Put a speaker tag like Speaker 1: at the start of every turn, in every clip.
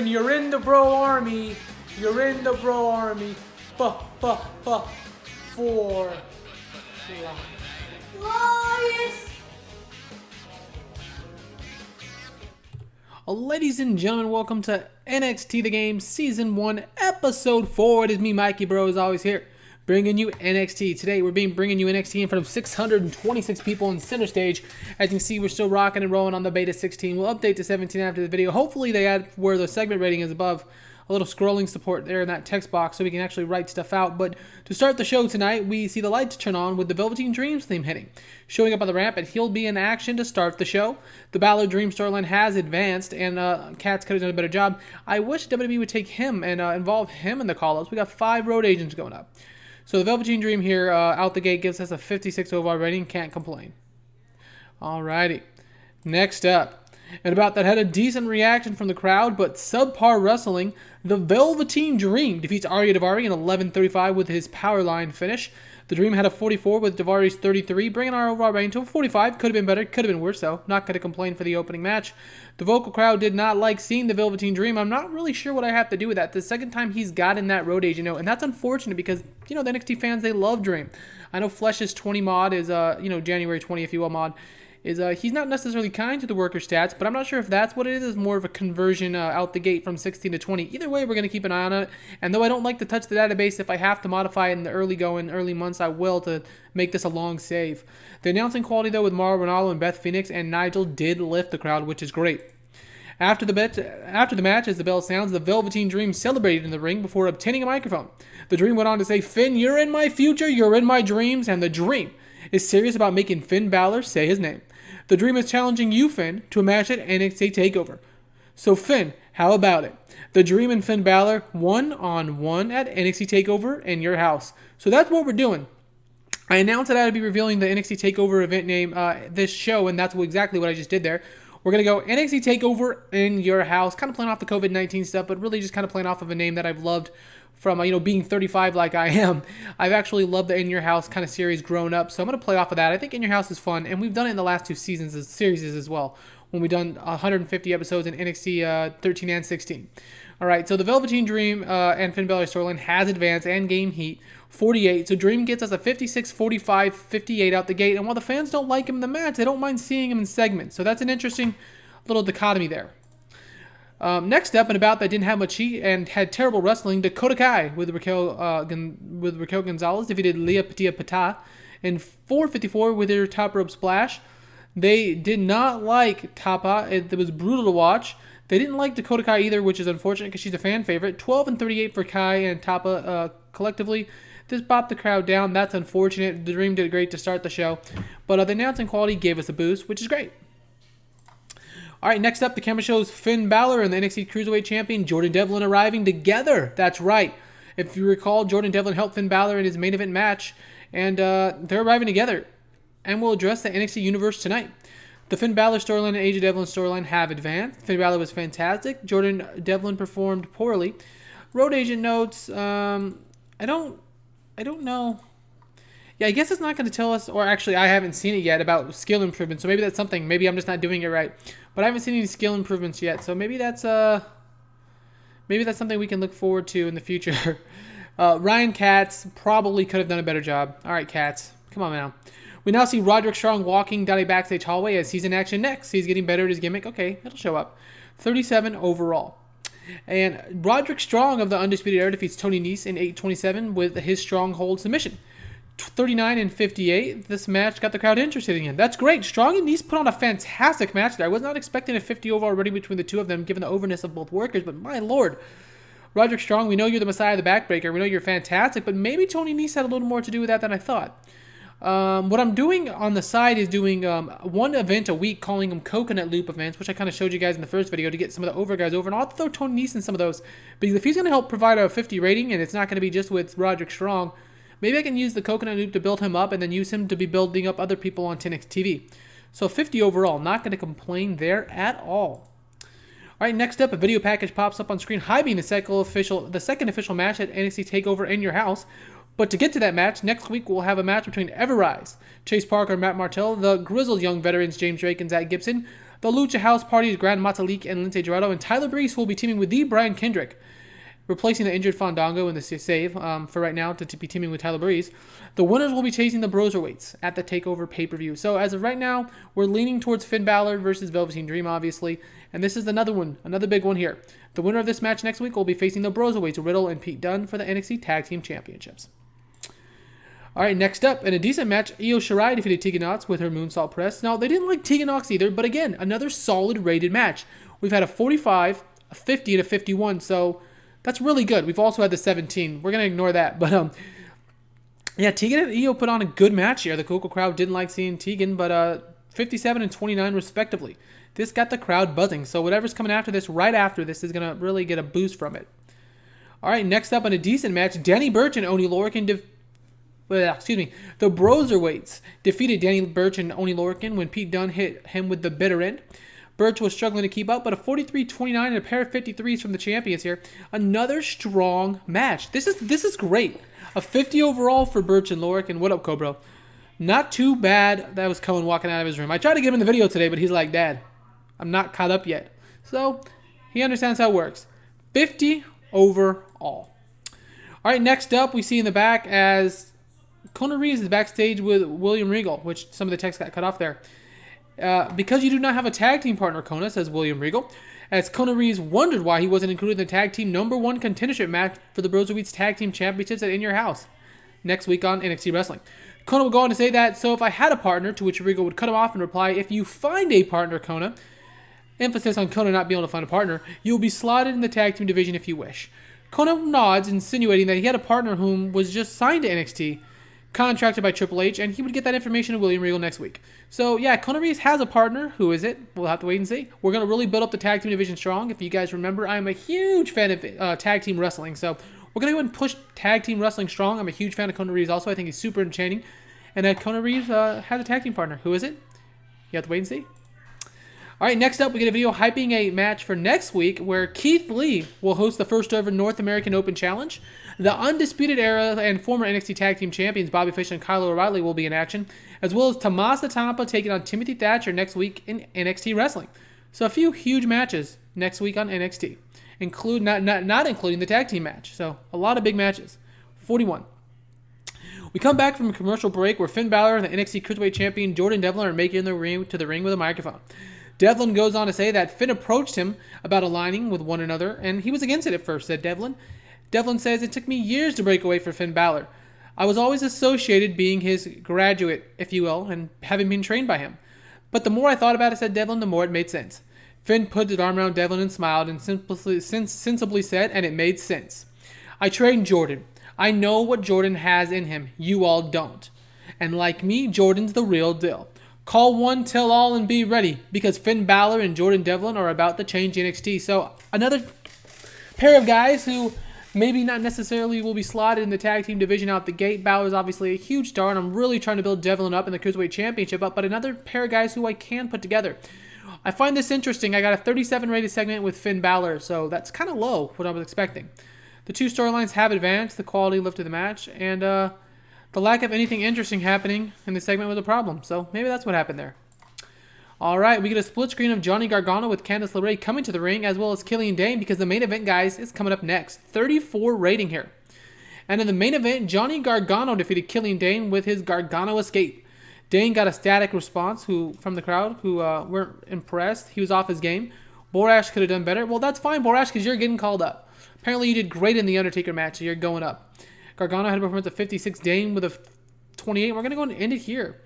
Speaker 1: Finn, you're in the bro army. You're in the bro army. For life.
Speaker 2: Glorious.
Speaker 1: Ladies and gentlemen, welcome to NXT The Game Season 1, Episode 4. It is me, Mikey Bro, as always here, bringing you NXT. Today, we're bringing you NXT in front of 626 people on center stage. As you can see, we're still rocking and rolling on the Beta 16. We'll update to 17 after the video. Hopefully, they add where the segment rating is above a little scrolling support there in that text box so we can actually write stuff out. But to start the show tonight, we see the lights turn on with the Velveteen Dreams theme hitting. Showing up on the ramp, and he'll be in action to start the show. The Balor Dream storyline has advanced, and Katz could have done a better job. I wish WWE would take him and involve him in the call-ups. We got 5 road agents going up. So the Velveteen Dream here out the gate gives us a 56 overall rating. Can't complain. Alrighty. Next up. And about that had a decent reaction from the crowd, but subpar wrestling. The Velveteen Dream defeats Arya Debarring in 11:35 with his powerline finish. The Dream had a 44 with Debarring's 33, bringing our overall rating to a 45. Could have been better, could have been worse, though. Not going to complain for the opening match. The vocal crowd did not like seeing the Velveteen Dream. I'm not really sure what I have to do with that. The second time he's gotten that road agent note, and that's unfortunate because, the NXT fans, they love Dream. I know Flesh's 20 mod is, January 20, if you will, mod. He's not necessarily kind to the worker stats, but I'm not sure if that's what it is. More of a conversion out the gate from 16 to 20. Either way, we're going to keep an eye on it. And though I don't like to touch the database, if I have to modify it in the early months, I will to make this a long save. The announcing quality, though, with Mauro Ranallo and Beth Phoenix and Nigel did lift the crowd, which is great. After the match, as the bell sounds, the Velveteen Dream celebrated in the ring before obtaining a microphone. The Dream went on to say, "Finn, you're in my future, you're in my dreams," and the Dream is serious about making Finn Balor say his name. The Dream is challenging you, Finn, to a match at NXT TakeOver. So, Finn, how about it? The Dream and Finn Balor one-on-one at NXT TakeOver in your house. So that's what we're doing. I announced that I would be revealing the NXT TakeOver event name this show, and that's exactly what I just did there. We're going to go NXT TakeOver in your house, kind of playing off the COVID-19 stuff, but really just kind of playing off of a name that I've loved from, being 35 like I am. I've actually loved the In Your House kind of series growing up, so I'm going to play off of that. I think In Your House is fun, and we've done it in the last 2 seasons as series as well, when we've done 150 episodes in NXT 13 and 16. All right, so the Velveteen Dream and Finn Balor storyline has advanced and gained heat. 48, so Dream gets us a 56, 45, 58 out the gate, and while the fans don't like him in the match, they don't mind seeing him in segments, so that's an interesting little dichotomy there. Next up, and about that didn't have much heat and had terrible wrestling, Dakota Kai with Raquel Gonzalez defeated Leah Pata in 4:54 with her top rope splash. They did not like Thapa. It was brutal to watch. They didn't like Dakota Kai either, which is unfortunate because she's a fan favorite. 12-38 for Kai and Thapa collectively. This bopped the crowd down. That's unfortunate. The Dream did great to start the show, but the announcing quality gave us a boost, which is great. All right, next up, the camera shows Finn Balor and the NXT Cruiserweight Champion Jordan Devlin arriving together. That's right. If you recall, Jordan Devlin helped Finn Balor in his main event match, and they're arriving together. And we'll address the NXT Universe tonight. The Finn Balor storyline and AJ Devlin storyline have advanced. Finn Balor was fantastic. Jordan Devlin performed poorly. Road agent notes, I don't know. Yeah, I guess it's not going to tell us, or actually I haven't seen it yet, about skill improvements. So maybe that's something. Maybe I'm just not doing it right. But I haven't seen any skill improvements yet. So maybe that's something we can look forward to in the future. Ryan Katz probably could have done a better job. All right, Katz. Come on now. We now see Roderick Strong walking down a backstage hallway as he's in action next. He's getting better at his gimmick. Okay, it'll show up. 37 overall. And Roderick Strong of the Undisputed Era defeats Tony Nese in 8:27 with his stronghold submission. 39-58. This match got the crowd interested again. That's great. Strong and Nese put on a fantastic match there. I was not expecting a 50 overall rating between the two of them, given the overness of both workers, but my lord. Roderick Strong, we know you're the Messiah of the Backbreaker. We know you're fantastic, but maybe Tony Nese had a little more to do with that than I thought. What I'm doing on the side is doing one event a week, calling them coconut loop events, which I kind of showed you guys in the first video to get some of the over guys over. And I'll have to throw Tony Nese in some of those, because if he's going to help provide a 50 rating, and it's not going to be just with Roderick Strong, maybe I can use the coconut loop to build him up and then use him to be building up other people on NXT TV. So 50 overall. Not going to complain there at all. All right, next up, a video package pops up on screen hyping the second official match at NXT TakeOver in your house. But to get to that match, next week we'll have a match between Everrise, Chase Parker, and Matt Martell, the grizzled young veterans James Drake and Zach Gibson, The Lucha House Party is Grand Metalik and Lince Dorado, and Tyler Breeze, who will be teaming with the Brian Kendrick, replacing the injured Fandango in the save for right now to be teaming with Tyler Breeze. The winners will be chasing the Broserweights at the TakeOver pay-per-view. So as of right now, we're leaning towards Finn Balor versus Velveteen Dream, obviously. And this is another one, another big one here. The winner of this match next week will be facing the Broserweights, Riddle and Pete Dunne, for the NXT Tag Team Championships. All right, next up, in a decent match, Io Shirai defeated Tegan Hawks with her moonsault press. Now, they didn't like Tegan Hawks either, but again, another solid rated match. We've had a 45, a 50, and a 51, so that's really good. We've also had the 17. We're going to ignore that, but yeah, Tegan and Io put on a good match here. The local crowd didn't like seeing Tegan, but 57 and 29 respectively. This got the crowd buzzing, so whatever's coming after this, right after this, is going to really get a boost from it. All right, next up in a decent match, Danny Birch and Oney Lorcan the Broserweights defeated Danny Birch and Oney Lorcan when Pete Dunne hit him with the bitter end. Birch was struggling to keep up, but a 43-29 and a pair of 53s from the champions here. Another strong match. This is great. A 50 overall for Birch and Lorcan. What up, Cobra? Not too bad. That was Cohen walking out of his room. I tried to get him in the video today, but he's like, Dad, I'm not caught up yet. So he understands how it works. 50 overall. All right, next up, we see in the back as Kona Reeves is backstage with William Regal, which some of the text got cut off there. Because you do not have a tag team partner, Kona, says William Regal, as Kona Reeves wondered why he wasn't included in the tag team #1 contendership match for the Broserweights Tag Team Championships at In Your House next week on NXT Wrestling. Kona would go on to say that, so if I had a partner, to which Regal would cut him off and reply, if you find a partner, Kona, emphasis on Kona not being able to find a partner, you will be slotted in the tag team division if you wish. Kona nods, insinuating that he had a partner whom was just signed to NXT, contracted by Triple H, and he would get that information to William Regal next week. So, yeah, Kona Reeves has a partner. Who is it? We'll have to wait and see. We're going to really build up the tag team division strong. If you guys remember, I am a huge fan of tag team wrestling, so we're going to go ahead and push tag team wrestling strong. I'm a huge fan of Kona Reeves also. I think he's super entertaining. And Kona Reeves has a tag team partner. Who is it? You have to wait and see. All right, next up, we get a video hyping a match for next week where Keith Lee will host the first ever North American Open Challenge. The Undisputed Era and former NXT Tag Team Champions Bobby Fish and Kyle O'Reilly will be in action, as well as Tommaso Ciampa taking on Timothy Thatcher next week in NXT Wrestling. So a few huge matches next week on NXT, not including the tag team match. So a lot of big matches. 41. We come back from a commercial break where Finn Balor and the NXT Cruiserweight Champion Jordan Devlin are making their way to the ring with a microphone. Devlin goes on to say that Finn approached him about aligning with one another, and he was against it at first, said Devlin. Devlin says, it took me years to break away for Finn Balor. I was always associated being his graduate, if you will, and having been trained by him. But the more I thought about it, said Devlin, the more it made sense. Finn put his arm around Devlin and smiled and sensibly said, and it made sense. I trained Jordan. I know what Jordan has in him. You all don't. And like me, Jordan's the real deal. Call one, tell all, and be ready, because Finn Balor and Jordan Devlin are about to change NXT. So another pair of guys who maybe not necessarily will be slotted in the tag team division out the gate. Balor's obviously a huge star, and I'm really trying to build Devlin up in the Cruiserweight Championship up, but another pair of guys who I can put together. I find this interesting. I got a 37 rated segment with Finn Balor, so that's kind of low, what I was expecting. The two storylines have advanced, the quality lifted the match, and the lack of anything interesting happening in the segment was a problem. So maybe that's what happened there. All right, we get a split screen of Johnny Gargano with Candice LeRae coming to the ring, as well as Killian Dane, because the main event, guys, is coming up next. 34 rating here. And in the main event, Johnny Gargano defeated Killian Dane with his Gargano escape. Dane got a static response from the crowd who weren't impressed. He was off his game. Borash could have done better. Well, that's fine, Borash, because you're getting called up. Apparently, you did great in the Undertaker match, so you're going up. Gargano had a performance of 56, Dane with a 28. We're going to go and end it here.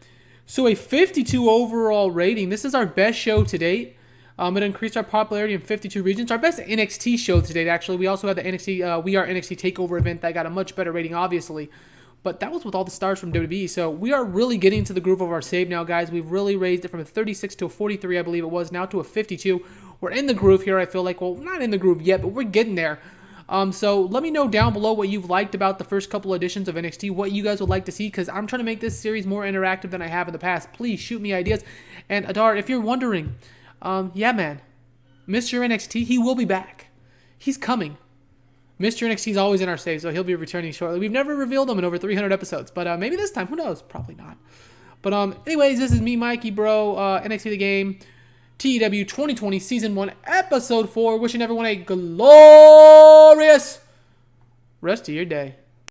Speaker 1: So a 52 overall rating. This is our best show to date. It increased our popularity in 52 regions. Our best NXT show to date, actually. We also had the NXT We Are NXT TakeOver event that got a much better rating, obviously. But that was with all the stars from WWE. So we are really getting to the groove of our save now, guys. We've really raised it from a 36 to a 43, I believe it was, now to a 52. We're in the groove here, I feel like. Well, not in the groove yet, but we're getting there. So let me know down below what you've liked about the first couple editions of NXT, what you guys would like to see, because I'm trying to make this series more interactive than I have in the past. Please shoot me ideas. And Adar, if you're wondering, yeah, man, Mr. NXT, he will be back. He's coming. Mr. NXT is always in our save, so he'll be returning shortly. We've never revealed him in over 300 episodes, but maybe this time, who knows? Probably not. But anyways, this is me, Mikey, bro, NXT The Game. TEW2020 Season 1, Episode 4. Wishing everyone a glorious rest of your day.